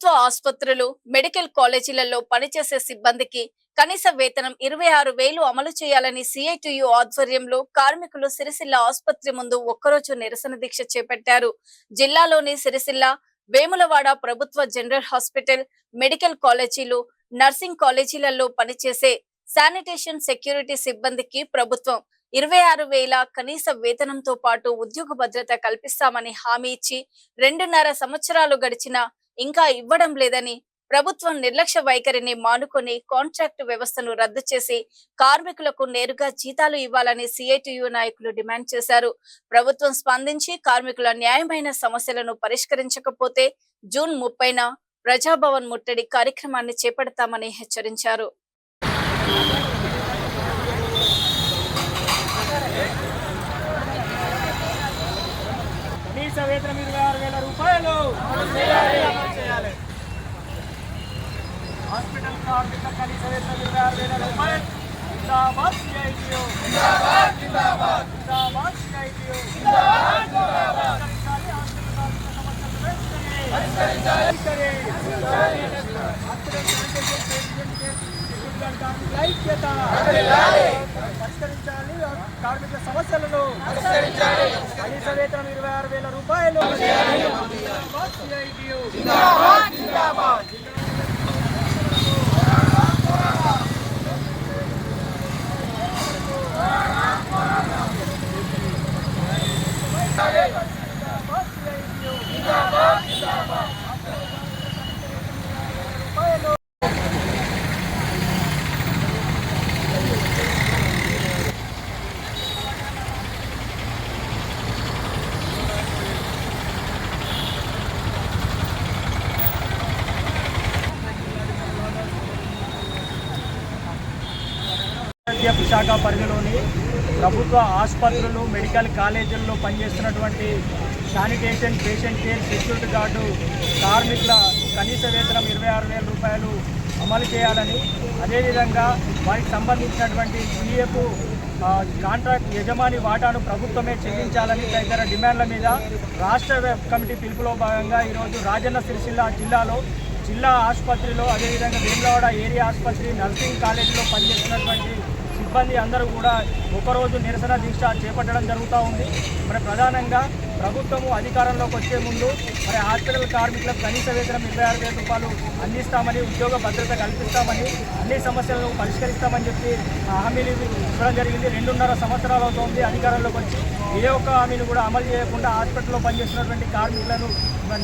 ఆసుపత్రులు, మెడికల్ కాలేజీలలో పనిచేసే సిబ్బందికి కనీస వేతనం 26,000 అమలు చేయాలని సిఐటియు ఆధ్వర్యంలో కార్మికులు సిరిసిల్ల ఆసుపత్రి ముందు ఒక్కరోజు నిరసన దీక్ష చేపట్టారు. జిల్లాలోని సిరిసిల్ల, వేములవాడ ప్రభుత్వ జనరల్ హాస్పిటల్, మెడికల్ కాలేజీలు, నర్సింగ్ కాలేజీలలో పనిచేసే శానిటేషన్ సెక్యూరిటీ సిబ్బందికి ప్రభుత్వం 26,000 కనీస వేతనంతో పాటు ఉద్యోగ భద్రత కల్పిస్తామని హామీ ఇచ్చి 2.5 సంవత్సరాలు గడిచినా ఇంకా ఇవ్వడం లేదని, ప్రభుత్వం నిర్లక్ష్య వైఖరిని మానుకొని కాంట్రాక్టు వ్యవస్థను రద్దు చేసి కార్మికులకు నేరుగా జీతాలు ఇవ్వాలని సిఐటియు నాయకులు డిమాండ్ చేశారు. ప్రభుత్వం స్పందించి కార్మికుల న్యాయమైన సమస్యలను పరిష్కరించకపోతే జూన్ 30న ప్రజాభవన్ ముట్టడి కార్యక్రమాన్ని చేపడతామని హెచ్చరించారు. కనీస వేతనం 26,000 రూపాయలు హాస్పిటల్ కార్మికుల కనీస వేతనం 26,000 రూపాయలు. జిందాబాద్ సిఐటియు, జిందాబాద్ జిందాబాద్ జిందాబాద్ సిఐటియు, జిందాబాద్ జిందాబాద్. ఐక్యత పరిష్కరించాలి, కార్మికుల సమస్యలను కనీస వేతనం 26,000 రూపాయలు. విశాఖ పరిధిలోని ప్రభుత్వ ఆసుపత్రులు, మెడికల్ కాలేజీల్లో పనిచేస్తున్నటువంటి sanitation, patient care, security guard కార్మికుల కనీస వేతనం 26,000 రూపాయలు అమలు చేయాలని, అదేవిధంగా వారికి సంబంధించినటువంటి పిఎఫ్ కాంట్రాక్ట్ యజమాని వాటాను ప్రభుత్వమే చెల్లించాలని తదితర డిమాండ్ల మీద రాష్ట్ర కమిటీ పిలుపులో భాగంగా ఈరోజు రాజన్న సిరిసిల్ల జిల్లాలో జిల్లా ఆసుపత్రిలో, అదేవిధంగా వేములవాడ ఏరియా ఆసుపత్రి, నర్సింగ్ కాలేజీలో పనిచేస్తున్నటువంటి సిబ్బంది అందరూ కూడా ఒకరోజు నిరసన దీక్ష చేపట్టడం జరుగుతూ ఉంది. మరి ప్రధానంగా ప్రభుత్వము అధికారంలోకి వచ్చే ముందు మరి హాస్పిటల్ కార్మికులకు కనీస వేతనం 26,000 రూపాయలు అందిస్తామని, ఉద్యోగ భద్రత కల్పిస్తామని, అన్ని సమస్యలను పరిష్కరిస్తామని చెప్పి హామీలు ఇవ్వడం జరిగింది. 2.5 సంవత్సరాలు అవుతోంది అధికారంలోకి వచ్చి. ఏ ఒక్క హామీని కూడా అమలు చేయకుండా హాస్పిటల్లో పనిచేస్తున్నటువంటి కార్మికులను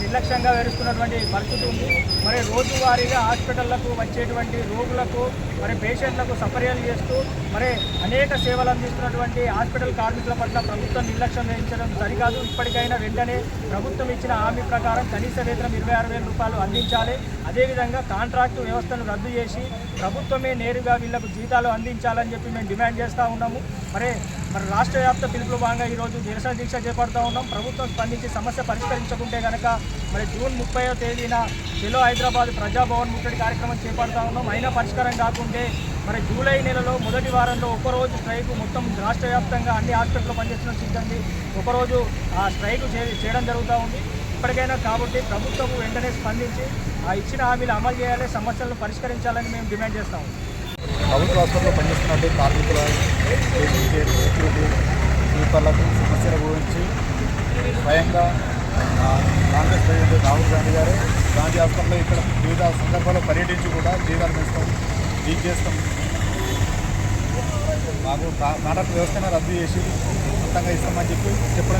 నిర్లక్ష్యంగా వేరుస్తున్నటువంటి పరిస్థితి ఉంది. మరి రోజువారీగా హాస్పిటళ్లకు వచ్చేటువంటి రోగులకు, మరి పేషెంట్లకు సపర్యలు చేస్తూ మరి అనేక సేవలు అందిస్తున్నటువంటి హాస్పిటల్ కార్మికుల పట్ల ప్రభుత్వం నిర్లక్ష్యం వహించడం సరికాదు. ఇప్పటికైనా వెంటనే ప్రభుత్వం ఇచ్చిన హామీ ప్రకారం కనీస వేతనం 26,000 రూపాయలు అందించాలి. అదేవిధంగా కాంట్రాక్టు వ్యవస్థను రద్దు చేసి ప్రభుత్వమే నేరుగా వీళ్లకు జీతాలు అందించాలని చెప్పి మేము డిమాండ్ చేస్తూ ఉన్నాము. మరి రాష్ట్ర వ్యాప్త పిలుపులో భాగంగా ఈరోజు నిరసన దీక్ష చేపడుతూ ఉన్నాం. ప్రభుత్వం స్పందించి సమస్య పరిష్కరించకుంటే కనుక మరి జూన్ 30వ తేదీన చెలో హైదరాబాద్ ప్రజాభవన్ ముట్టడి కార్యక్రమం చేపడుతూ ఉన్నాం. అయినా పరిష్కారం కాకుంటే మరి జూలై నెలలో మొదటి వారంలో ఒకరోజు స్ట్రైక్ మొత్తం రాష్ట్ర వ్యాప్తంగా అన్ని హాస్పిటల్లో పనిచేస్తున్న సిబ్బంది ఒకరోజు ఆ స్ట్రైక్ చేయడం జరుగుతూ ఉంది. ఇప్పటికైనా కాబట్టి ప్రభుత్వం వెంటనే స్పందించి ఆ ఇచ్చిన హామీలు అమలు చేయాలి, సమస్యలను పరిష్కరించాలని మేము డిమాండ్ చేస్తాము. ప్రభుత్వ హాస్పిటల్లో పనిచేస్తున్నట్టు కార్మికుల సెక్యూరిటీ స్లీపర్లకు సమస్యల గురించి స్వయంగా కాంగ్రెస్ ప్రెసిడెంట్ రాహుల్ గాంధీ గారు గాంధీ హాస్పిటల్లో ఇక్కడ వివిధ సందర్భాల్లో పర్యటించి కూడా జీతాలు పెంచుతాం, లీక్ చేస్తాం, మాకు కాంట్రాక్ట్ వ్యవస్థను రద్దు చేసి మొత్తంగా ఇస్తామని చెప్పి చెప్పడం